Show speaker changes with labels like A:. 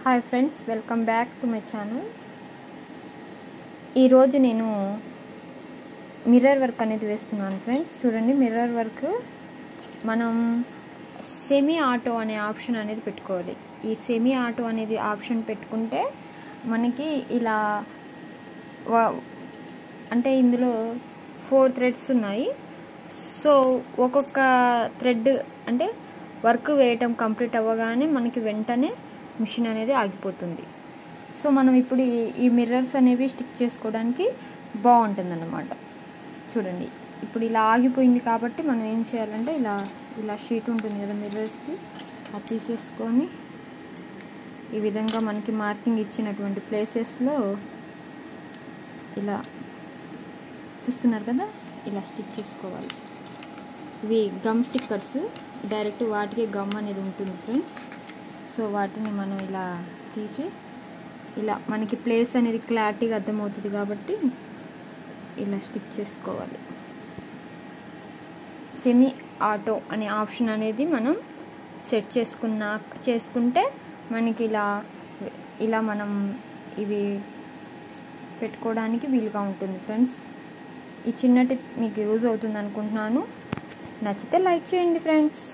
A: Hi friends, welcome back to my channel. ఈరోజు నేను mirror work అనేది వేస్తున్నాను ఫ్రెండ్స్. చూడండి, మిర్రర్ వర్క్ మనం సెమీ ఆటో అనే ఆప్షన్ అనేది పెట్టుకోవాలి. ఈ సెమీ ఆటో అనేది ఆప్షన్ పెట్టుకుంటే మనకి ఇలా అంటే ఇందులో 4 థ్రెడ్స్ ఉన్నాయి. సో ఒక్కొక్క థ్రెడ్ అంటే వర్క్ వేయటం కంప్లీట్ అవ్వగానే మనకి వెంటనే మిషన్ అనేది ఆగిపోతుంది. సో మనం ఇప్పుడు ఈ మిర్రర్స్ అనేవి స్టిక్ చేసుకోవడానికి బాగుంటుంది అన్నమాట. చూడండి, ఇప్పుడు ఇలా ఆగిపోయింది కాబట్టి మనం ఏం చేయాలంటే ఇలా షీట్ ఉంటుంది కదా మిర్రర్స్కి, అది తీసేసుకొని ఈ విధంగా మనకి మార్కింగ్ ఇచ్చినటువంటి ప్లేసెస్లో ఇలా చూస్తున్నారు కదా, ఇలా స్టిక్ చేసుకోవాలి. ఇవి గమ్ స్టిక్కర్స్, డైరెక్ట్ వాటికి గమ్ అనేది ఉంటుంది ఫ్రెండ్స్. సో వాటిని మనం ఇలా తీసి ఇలా మనకి ప్లేస్ అనేది క్లారిటీగా అర్థమవుతుంది కాబట్టి ఇలా స్టిక్ చేసుకోవాలి. సెమీ ఆటో అనే ఆప్షన్ అనేది మనం సెట్ చేసుకుంటే మనకి ఇలా మనం ఇవి పెట్టుకోవడానికి వీలుగా ఉంటుంది ఫ్రెండ్స్. ఈ చిన్న టిప్ మీకు యూజ్ అవుతుంది అనుకుంటున్నాను. నచ్చితే లైక్ చేయండి ఫ్రెండ్స్.